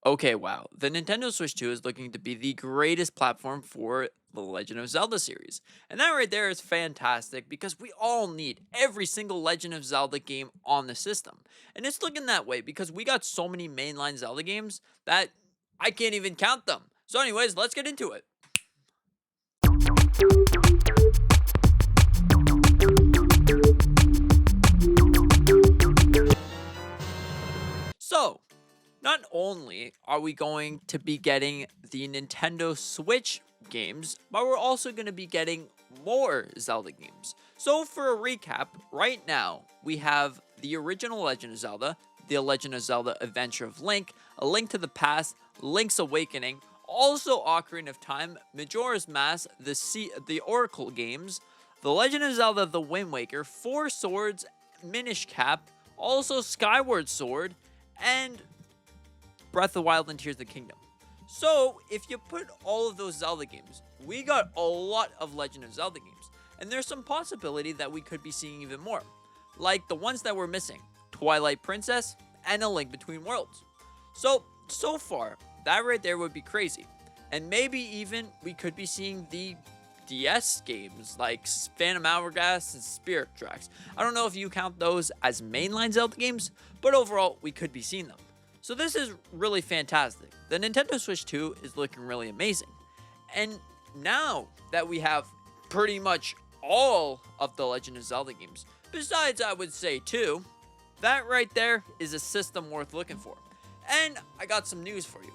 Okay, wow. The Nintendo Switch 2 is looking to be the greatest platform for the Legend of Zelda series. And that right there is fantastic because we all need every single Legend of Zelda game on the system. And it's looking that way because we got so many mainline Zelda games that I can't even count them. So, anyways, let's get into it. So, not only are we going to be getting the Nintendo Switch games, but we're also going to be getting more Zelda games. So, for a recap, right now we have the original Legend of Zelda, The Legend of Zelda Adventure of Link, A Link to the Past, Link's Awakening, also Ocarina of Time, Majora's Mask, the Oracle games, The Legend of Zelda The Wind Waker, Four Swords, Minish Cap, also Skyward Sword, and Breath of the Wild and Tears of the Kingdom. So, if you put all of those Zelda games, we got a lot of Legend of Zelda games. And there's some possibility that we could be seeing even more. Like the ones that we're missing, Twilight Princess and A Link Between Worlds. So far, that right there would be crazy. And maybe even we could be seeing the DS games like Phantom Hourglass and Spirit Tracks. I don't know if you count those as mainline Zelda games, but overall, we could be seeing them. So this is really fantastic. The Nintendo Switch 2 is looking really amazing. And now that we have pretty much all of the Legend of Zelda games, besides I would say two, that right there is a system worth looking for. And I got some news for you.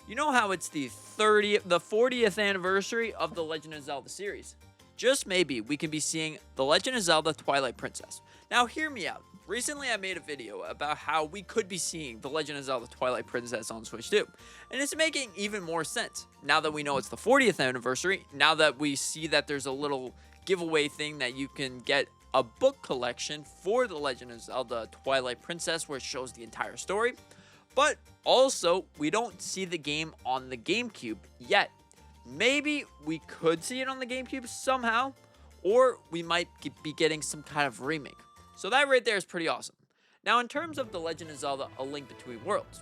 You know how it's the 40th anniversary of the Legend of Zelda series? Just maybe we can be seeing The Legend of Zelda Twilight Princess. Now hear me out. Recently, I made a video about how we could be seeing The Legend of Zelda Twilight Princess on Switch 2. And it's making even more sense. Now that we know it's the 40th anniversary, now that we see that there's a little giveaway thing that you can get a book collection for The Legend of Zelda Twilight Princess where it shows the entire story. But also, we don't see the game on the GameCube yet. Maybe we could see it on the GameCube somehow, or we might be getting some kind of remake. So that right there is pretty awesome. Now, in terms of The Legend of Zelda A Link Between Worlds,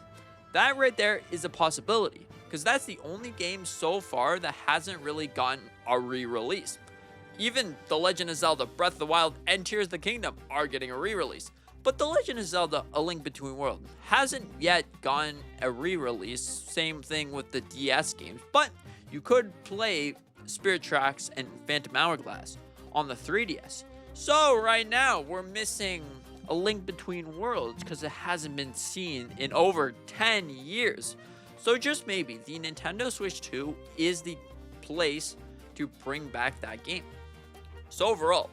that right there is a possibility, because that's the only game so far that hasn't really gotten a re-release. Even The Legend of Zelda Breath of the Wild and Tears of the Kingdom are getting a re-release. But The Legend of Zelda A Link Between Worlds hasn't yet gotten a re-release, same thing with the DS games, but you could play Spirit Tracks and Phantom Hourglass on the 3DS. So right now, we're missing A Link Between Worlds because it hasn't been seen in over 10 years. So just maybe, the Nintendo Switch 2 is the place to bring back that game. So overall,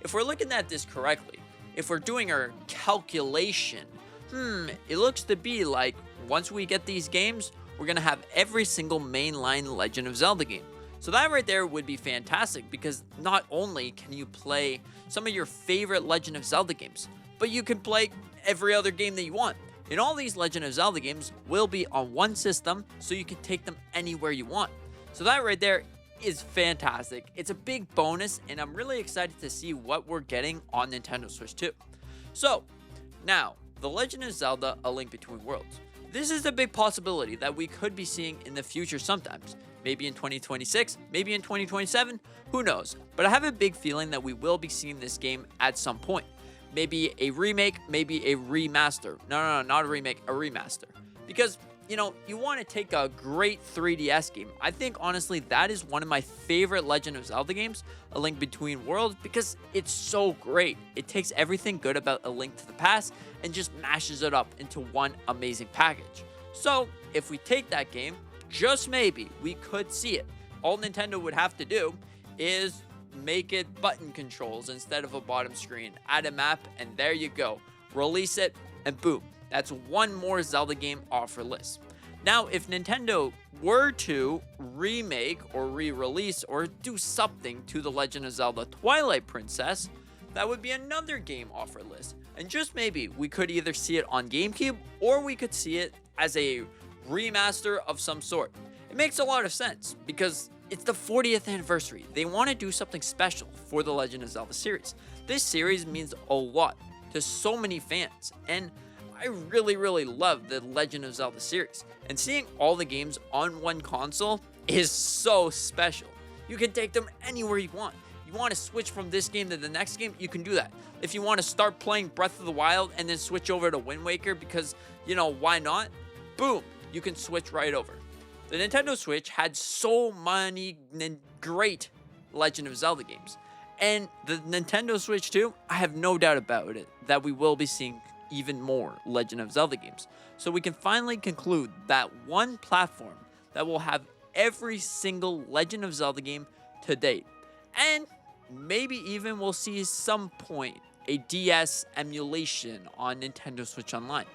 if we're looking at this correctly, if we're doing our calculation, it looks to be like once we get these games, we're going to have every single mainline Legend of Zelda game. So that right there would be fantastic because not only can you play some of your favorite Legend of Zelda games, but you can play every other game that you want. And all these Legend of Zelda games will be on one system, so you can take them anywhere you want. So that right there is fantastic. It's a big bonus, and I'm really excited to see what we're getting on Nintendo Switch 2. So, now, The Legend of Zelda A Link Between Worlds. This is a big possibility that we could be seeing in the future sometimes. Maybe in 2026, maybe in 2027, who knows? But I have a big feeling that we will be seeing this game at some point. Maybe a remake, maybe a remaster. No, not a remake, a remaster. Because, you want to take a great 3DS game. I think, honestly, that is one of my favorite Legend of Zelda games, A Link Between Worlds, because it's so great. It takes everything good about A Link to the Past and just mashes it up into one amazing package. So, if we take that game, just maybe, we could see it. All Nintendo would have to do is make it button controls instead of a bottom screen. Add a map, and there you go. Release it, and boom. That's one more Zelda game off our list. Now, if Nintendo were to remake or re-release or do something to The Legend of Zelda Twilight Princess, that would be another game off our list. And just maybe, we could either see it on GameCube or we could see it as a remaster of some sort. It makes a lot of sense because it's the 40th anniversary. They want to do something special for the Legend of Zelda series. This series means a lot to so many fans, and I really, really love the Legend of Zelda series, and seeing all the games on one console is so special. You can take them anywhere you want. You want to switch from this game to the next game, you can do that. If you want to start playing Breath of the Wild and then switch over to Wind Waker because, why not? Boom, you can switch right over. The Nintendo Switch had so many great Legend of Zelda games. And the Nintendo Switch 2, I have no doubt about it that we will be seeing even more Legend of Zelda games. So we can finally conclude that one platform that will have every single Legend of Zelda game to date. And maybe even we'll see some point a DS emulation on Nintendo Switch Online.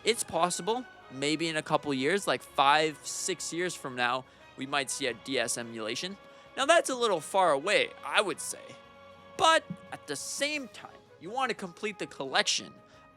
It's possible, maybe in a couple years, like 5-6 years from now, we might see a DS emulation. Now that's a little far away, I would say. But at the same time, you want to complete the collection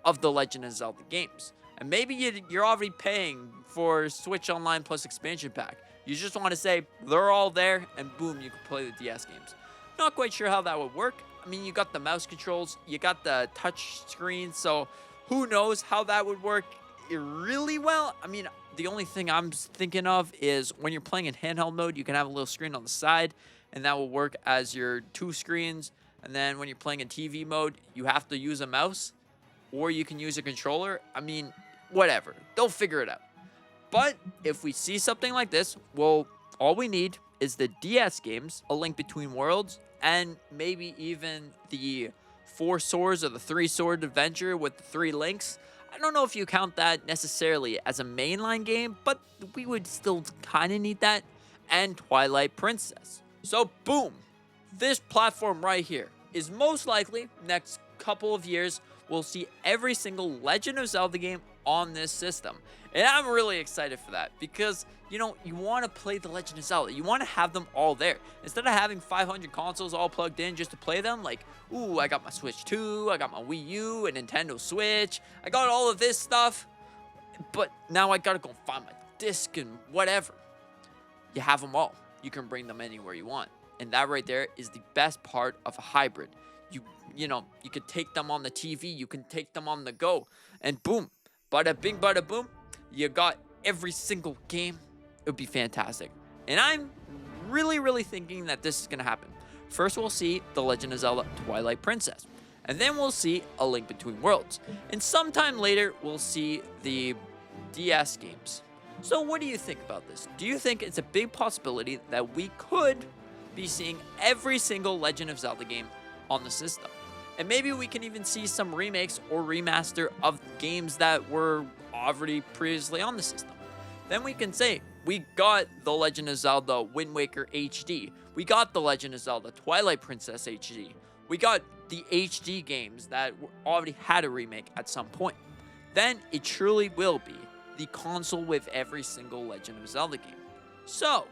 of the Legend of Zelda games. And maybe you're already paying for Switch Online Plus expansion pack. You just want to say, they're all there, and boom, you can play the DS games. Not quite sure how that would work. I mean, you got the mouse controls, you got the touch screen, so who knows how that would work really well. I mean, the only thing I'm thinking of is when you're playing in handheld mode, you can have a little screen on the side, and that will work as your two screens. And then when you're playing in TV mode, you have to use a mouse, or you can use a controller. I mean, whatever. They'll figure it out. But if we see something like this, well, all we need is the DS games, A Link Between Worlds, and maybe even the 4 Swords or the 3 Sword Adventure with the 3 links. I don't know if you count that necessarily as a mainline game, but we would still kind of need that. And Twilight Princess. So boom, this platform right here is most likely next couple of years we'll see every single Legend of Zelda game on this system. And I'm really excited for that because, you want to play the Legend of Zelda. You want to have them all there. Instead of having 500 consoles all plugged in just to play them, like, ooh, I got my Switch 2, I got my Wii U, a Nintendo Switch, I got all of this stuff, but now I gotta go find my disc and whatever. You have them all. You can bring them anywhere you want. And that right there is the best part of a hybrid. You could take them on the TV, you can take them on the go, and boom, bada bing, bada boom, you got every single game. It would be fantastic. And I'm really, really thinking that this is going to happen. First, we'll see The Legend of Zelda Twilight Princess. And then we'll see A Link Between Worlds. And sometime later, we'll see the DS games. So what do you think about this? Do you think it's a big possibility that we could be seeing every single Legend of Zelda game on the system? And maybe we can even see some remakes or remaster of games that were already previously on the system. Then we can say, we got The Legend of Zelda Wind Waker HD. We got The Legend of Zelda Twilight Princess HD. We got the HD games that already had a remake at some point. Then it truly will be the console with every single Legend of Zelda game. So,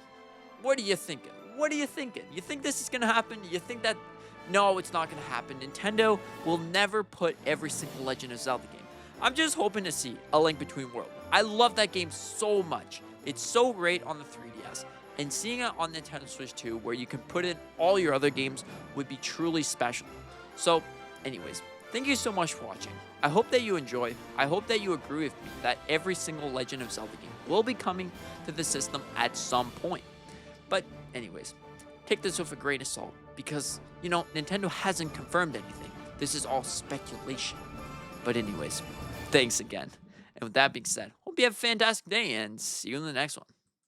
what are you thinking? What are you thinking? You think this is going to happen? You think that... No, it's not going to happen. Nintendo will never put every single Legend of Zelda game. I'm just hoping to see A Link Between Worlds. I love that game so much. It's so great on the 3DS. And seeing it on Nintendo Switch 2, where you can put in all your other games, would be truly special. So, anyways, thank you so much for watching. I hope that you enjoy. I hope that you agree with me that every single Legend of Zelda game will be coming to the system at some point. But anyways, take this with a grain of salt because, Nintendo hasn't confirmed anything. This is all speculation. But anyways, thanks again. And with that being said, hope you have a fantastic day and see you in the next one.